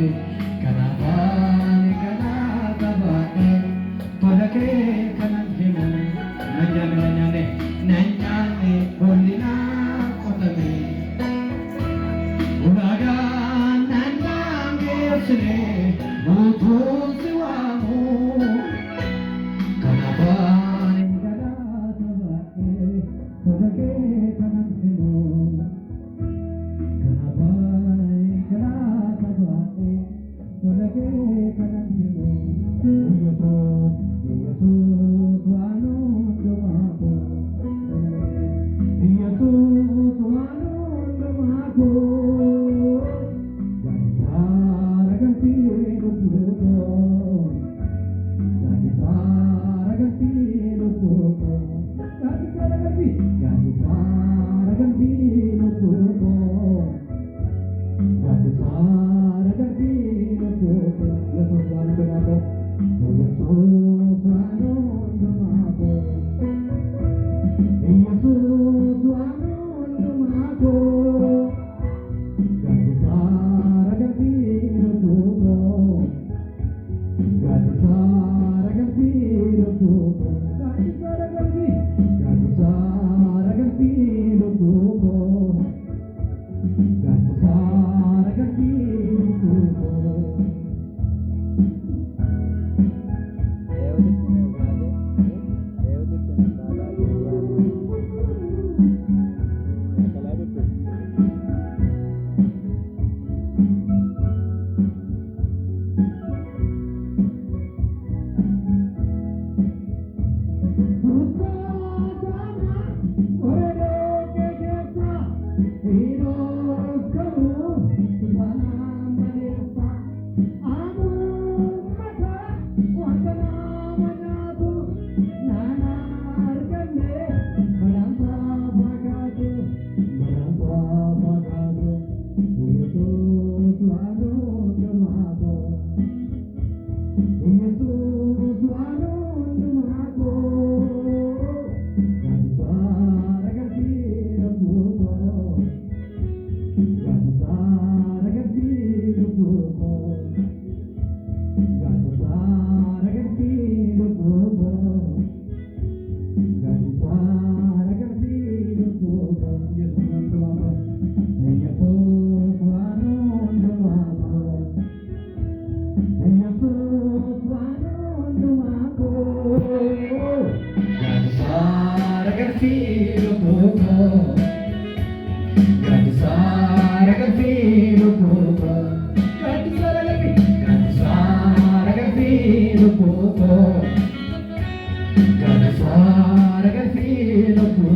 Kanaafaan kana taphadhe tola kee kanan himu nanyaane boolli naa qotame ulaagaan naannaan geessine guutuun si waamu kanaafaan kana taphadhe tola kee kanan himu kanaafaan kana taphadhe tola kee kanan himu Yesus wanu doaku Yesus wanu doaku Gaisara ganti hidupku Gaisara ganti hidupku Gaisara ganti hidupku Gaisara ganti hidupku Yesus wanu doaku Yesus wanu doaku Yesus wanu doaku Gaisara ganti hidupku Gaisara ganti hidupku Gaisara ganti hidupku Gaisara ganti hidupku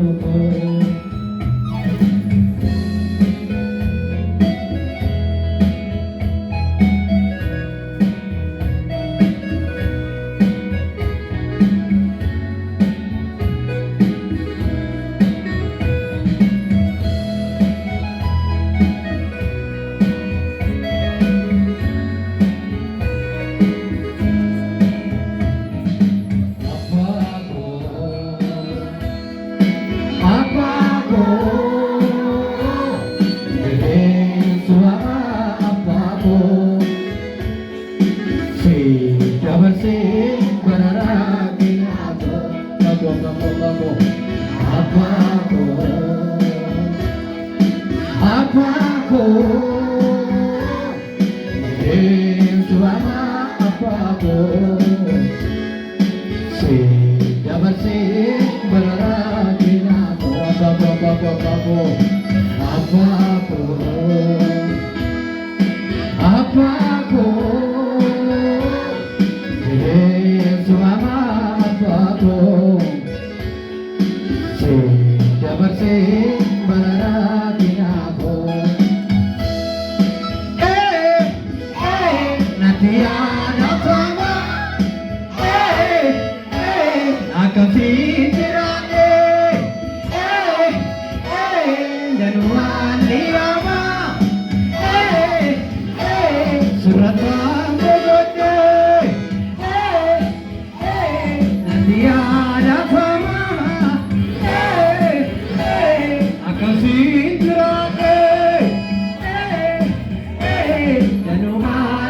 Hey,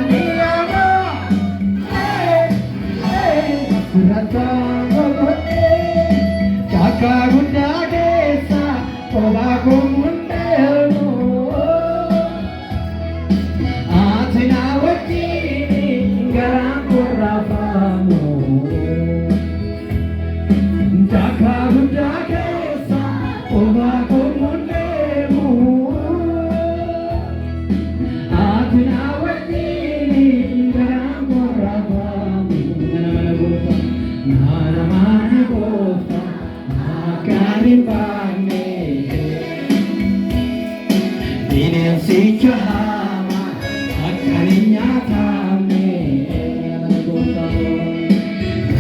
me me gusta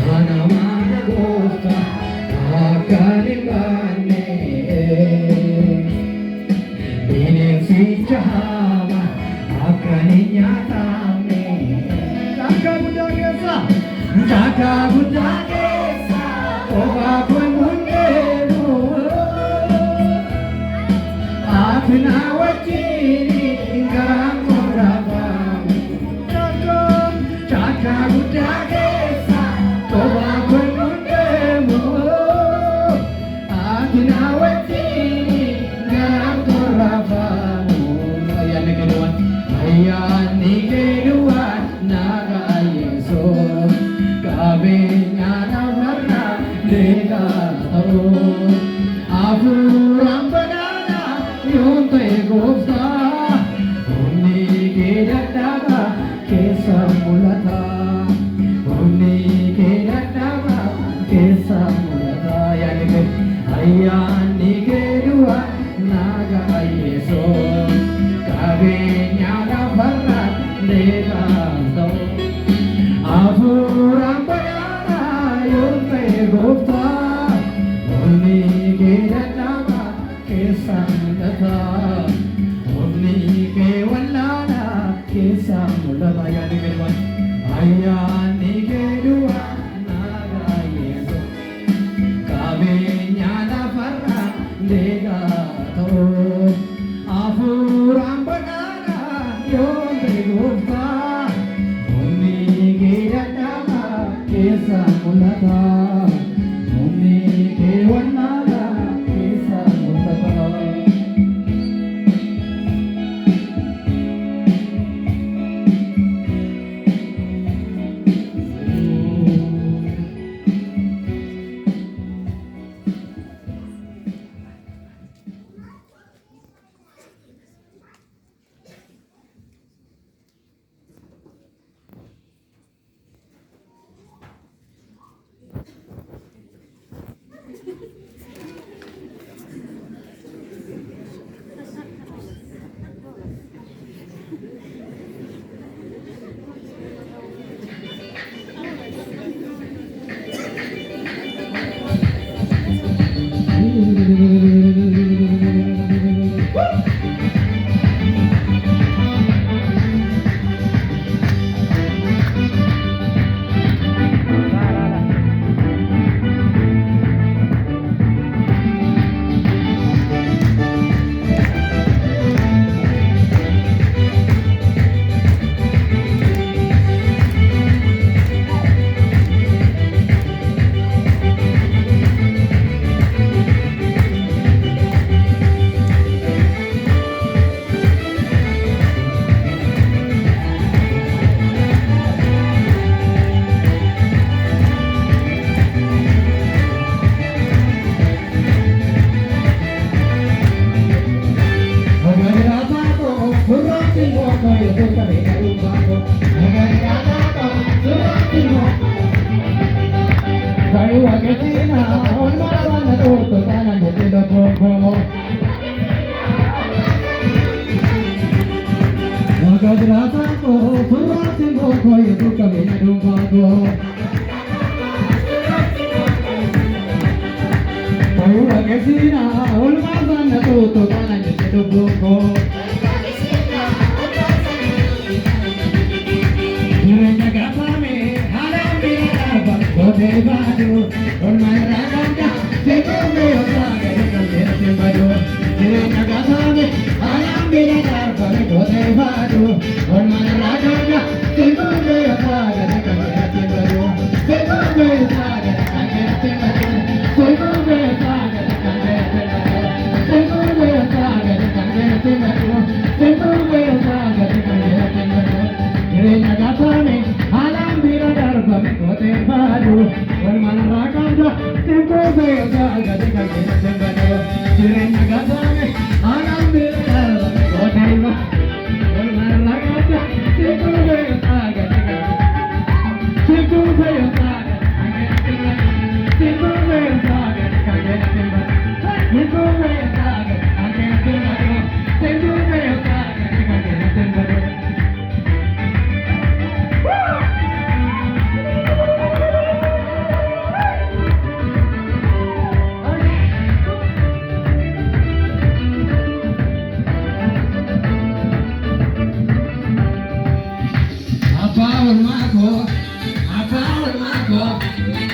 nana me gusta akaningane bine fichama akaninyata me Jaka budagesa oba bunderu apna wachini garam morava Jaka budagesa oba bunderu apna wachini garam morava ayan nigeruan naga yeso Kabinyana varna dega taro apuram banana yonte gosta unni ke dattava kesa mulata unni ke dattava kesa mulata yanike ayani ke duwa naga yeso kabinyana varna dega taro apuram Gupta, Unni ke Jatava ke Samudata, Unni ke Wallana ke Samudata, Yani ke Wan, Ayani ke Dua Naga Yeso, Kabe Nyana Farra Dega Taro, Apuram Banana Yonte Gupta, Unni ke Jatava ke Samudata. Apa ulmako, apa ulmako,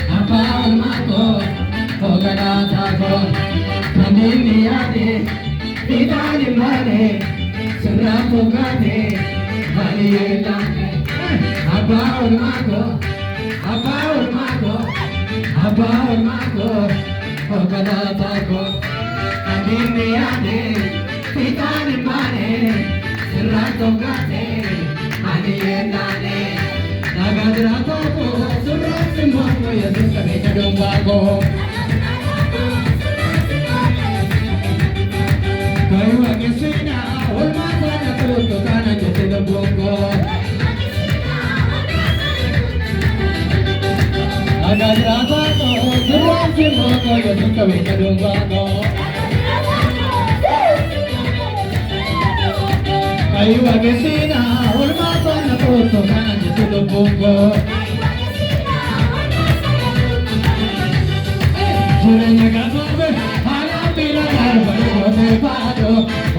apa ulmako, ogana tako, kandini ade, idani mane, serapu gade, bali elane. Apa ulmako, apa ulmako, apa ulmako, ogana tako, kandini ade, idani mane, serapu gade. Nagadra ko surat simbo yesus kami cadumba ko kayu agesina ulma sana tu kana jete dobongo nagadra ko surat simbo yesus kami cadumba ko kayu agesina ulma sana tu kana jete dobongo Jurenya gazobe hala bila darba yote pado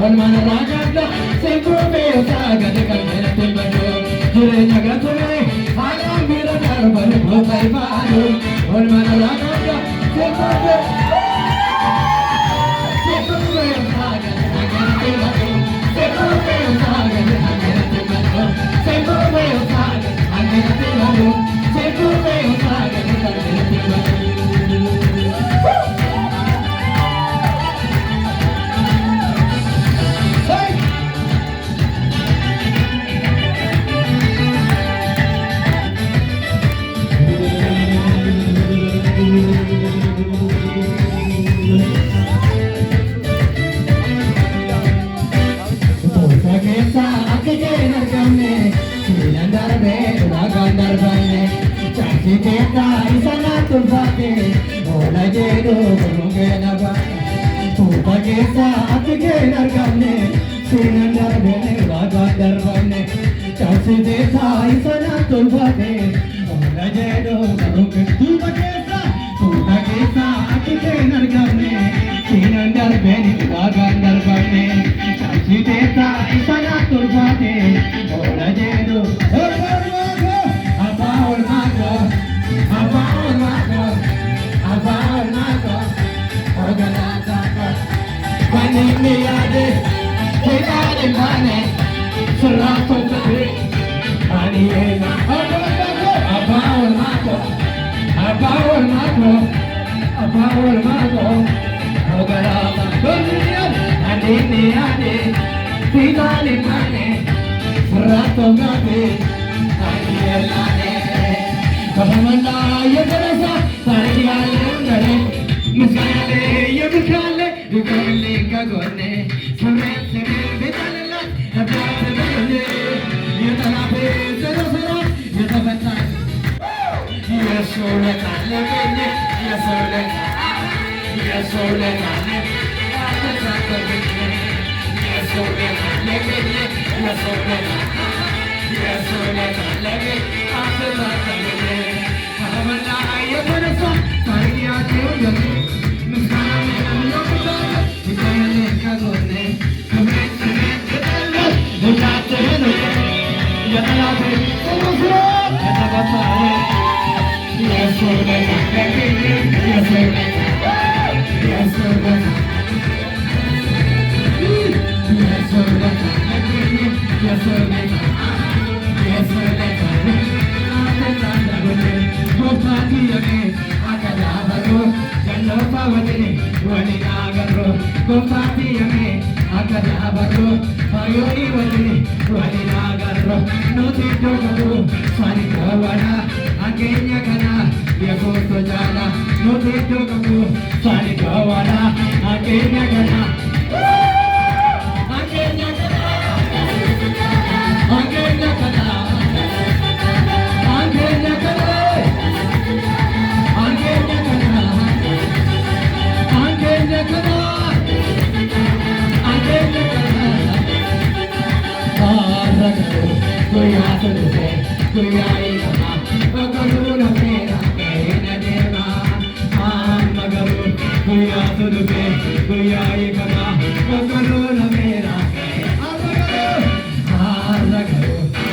Olman ragada sekube usaga de kalmete bado Jurenya gazobe hala bila darba yote pado Olman ragada sekube usaga de kalmete bado Sekube usaga de kalmete bado Sekube usaga de kalmete bado Sekube usaga de kalmete bado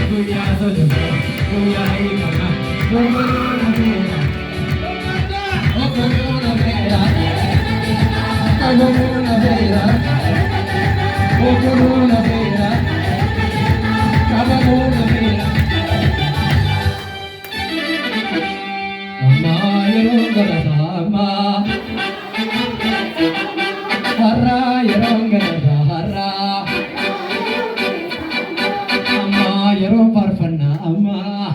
Guya yeroo faarfannaa ammaa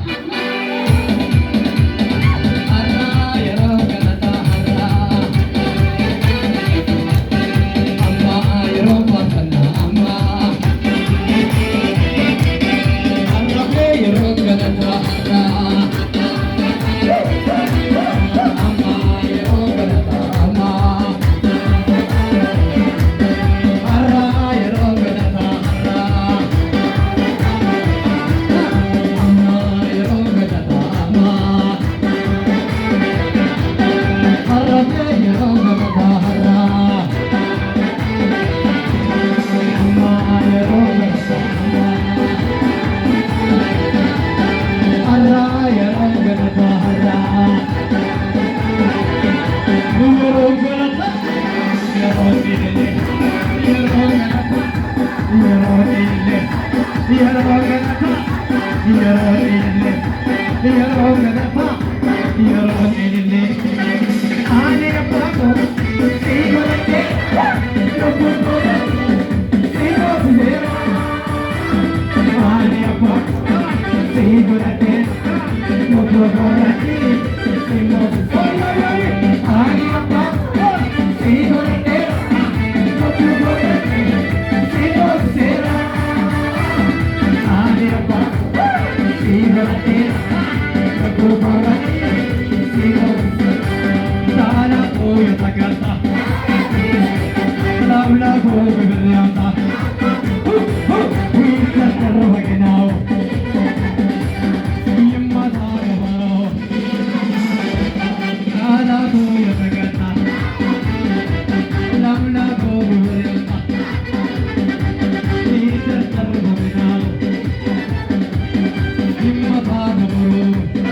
har'aa yeroo galataa har'aa ammaa yeroo faarfannaa ammaa har'aa yeroo galataa har'aa ammaa yeroo galataa ammaa har'aa yeroo galataa har'aa Himmat